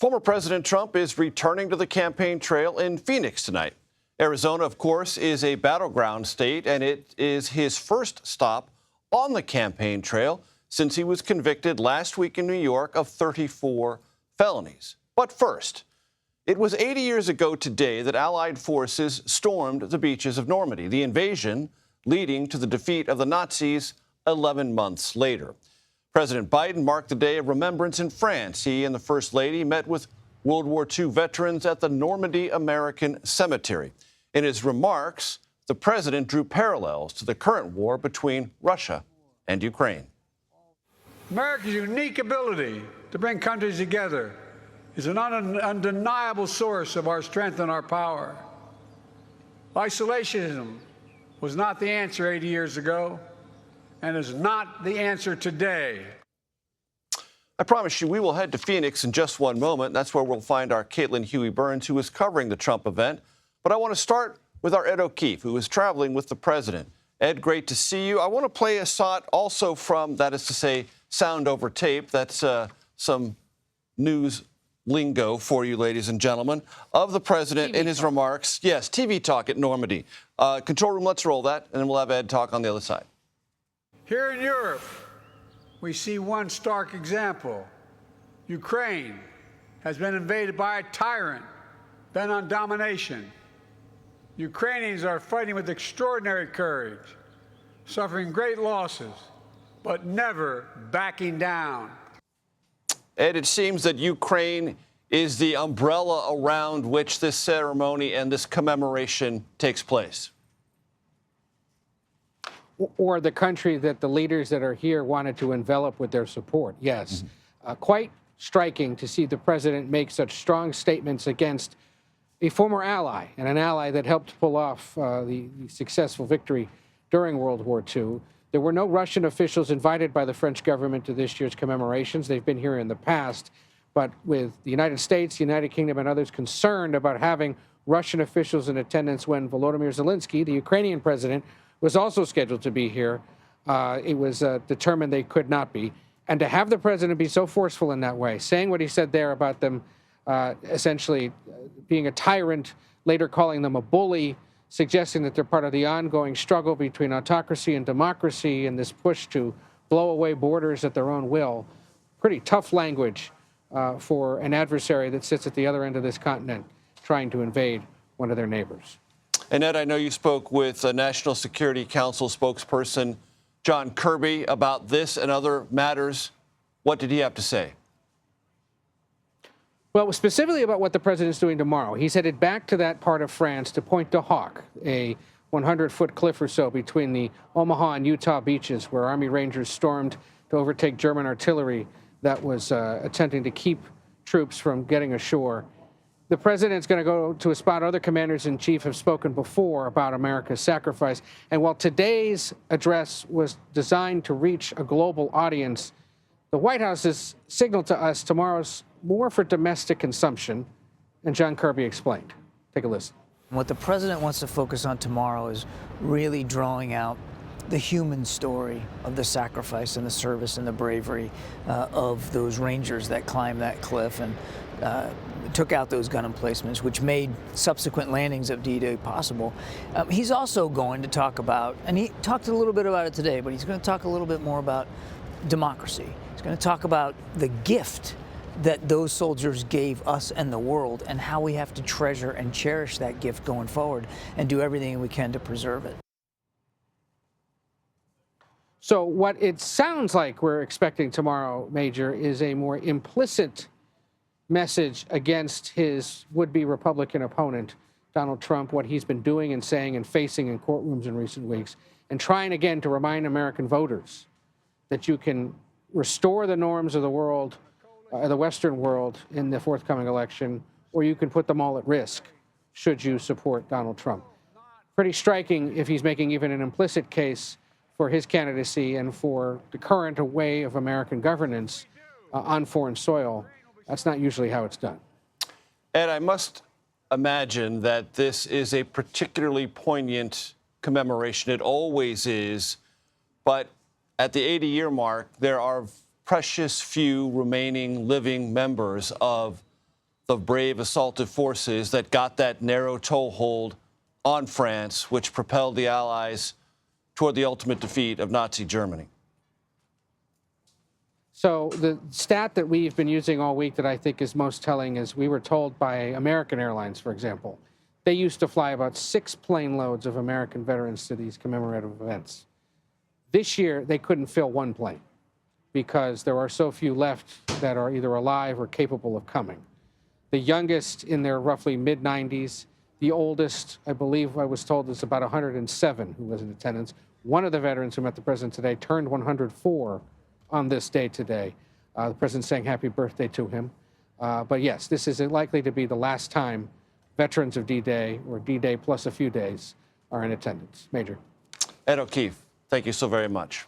Former President Trump is returning to the campaign trail in Phoenix tonight. Arizona, of course, is a battleground state, and it is his first stop on the campaign trail since he was convicted last week in New York of 34 felonies. But first, it was 80 years ago today that Allied forces stormed the beaches of Normandy, the invasion leading to the defeat of the Nazis 11 months later. President Biden marked the day of remembrance in France. He and the First Lady met with World War II veterans at the Normandy American Cemetery. In his remarks, the president drew parallels to the current war between Russia and Ukraine. America's unique ability to bring countries together is an undeniable source of our strength and our power. Isolationism was not the answer 80 years ago and is not the answer today. I promise you we will head to Phoenix in just one moment. That's where we'll find our Caitlin Huey-Burns, who is covering the Trump event. But I want to start with our Ed O'Keefe, who is traveling with the president. Ed, great to see you. I want to play a shot also from, that is to say, sound over tape. That's some news lingo for you, ladies and gentlemen, of the president in his remarks. Yes, TV talk at Normandy. Control room, let's roll that, and then we'll have Ed talk on the other side. Here in Europe, we see one stark example. Ukraine has been invaded by a tyrant bent on domination. Ukrainians are fighting with extraordinary courage, suffering great losses, but never backing down. Ed, it seems that Ukraine is the umbrella around which this ceremony and this commemoration takes place. Or the country that the leaders that are here wanted to envelop with their support, yes. Quite striking to see the president make such strong statements against a former ally, and an ally that helped pull off the successful victory during World War II. There were no Russian officials invited by the French government to this year's commemorations. They've been here in the past, but with the United States, the United Kingdom, and others concerned about having Russian officials in attendance when Volodymyr Zelensky, the Ukrainian president, was also scheduled to be here, it was determined they could not be. And to have the president be so forceful in that way, saying what he said there about them essentially being a tyrant, later calling them a bully, suggesting that they're part of the ongoing struggle between autocracy and democracy and this push to blow away borders at their own will. Pretty tough language for an adversary that sits at the other end of this continent trying to invade one of their neighbors. And Ed, I know you spoke with National Security Council spokesperson John Kirby about this and other matters. What did he have to say? Well, specifically about what the president's doing tomorrow. He's headed back to that part of France to Pointe du Hoc, a 100-foot cliff or so between the Omaha and Utah beaches, where Army Rangers stormed to overtake German artillery that was attempting to keep troops from getting ashore. The president's going to go to a spot other commanders-in-chief have spoken before about America's sacrifice. And while today's address was designed to reach a global audience, the White House has signaled to us tomorrow's more for domestic consumption, and John Kirby explained. Take a listen. What the president wants to focus on tomorrow is really drawing out the human story of the sacrifice and the service and the bravery of those Rangers that climbed that cliff and took out those gun emplacements, which made subsequent landings of D-Day possible. He's also going to talk about, and he talked a little bit about it today, but he's going to talk a little bit more about democracy. He's going to talk about the gift that those soldiers gave us and the world, and how we have to treasure and cherish that gift going forward and do everything we can to preserve it. So what it sounds like we're expecting tomorrow, Major, is a more implicit message against his would-be Republican opponent, Donald Trump, what he's been doing and saying and facing in courtrooms in recent weeks, and trying again to remind American voters that you can restore the norms of the world, the Western world, in the forthcoming election, or you can put them all at risk should you support Donald Trump. Pretty striking if he's making even an implicit case for his candidacy and for the current way of American governance on foreign soil. That's not usually how it's done. Ed, I must imagine that this is a particularly poignant commemoration. It always is. But at the 80-year mark, there are precious few remaining living members of the brave assaultive forces that got that narrow toehold on France, which propelled the Allies toward the ultimate defeat of Nazi Germany. So the stat that we've been using all week that I think is most telling is we were told by American Airlines, for example, they used to fly about 6 plane loads of American veterans to these commemorative events. This year, they couldn't fill 1 plane because there are so few left that are either alive or capable of coming. The youngest in their roughly mid-90s, the oldest, I believe I was told, is about 107 who was in attendance. One of the veterans who met the president today turned 104 on this day today. The president saying happy birthday to him. But yes, this is likely to be the last time veterans of D-Day or D-Day plus a few days are in attendance. Major. Ed O'Keefe, thank you so very much.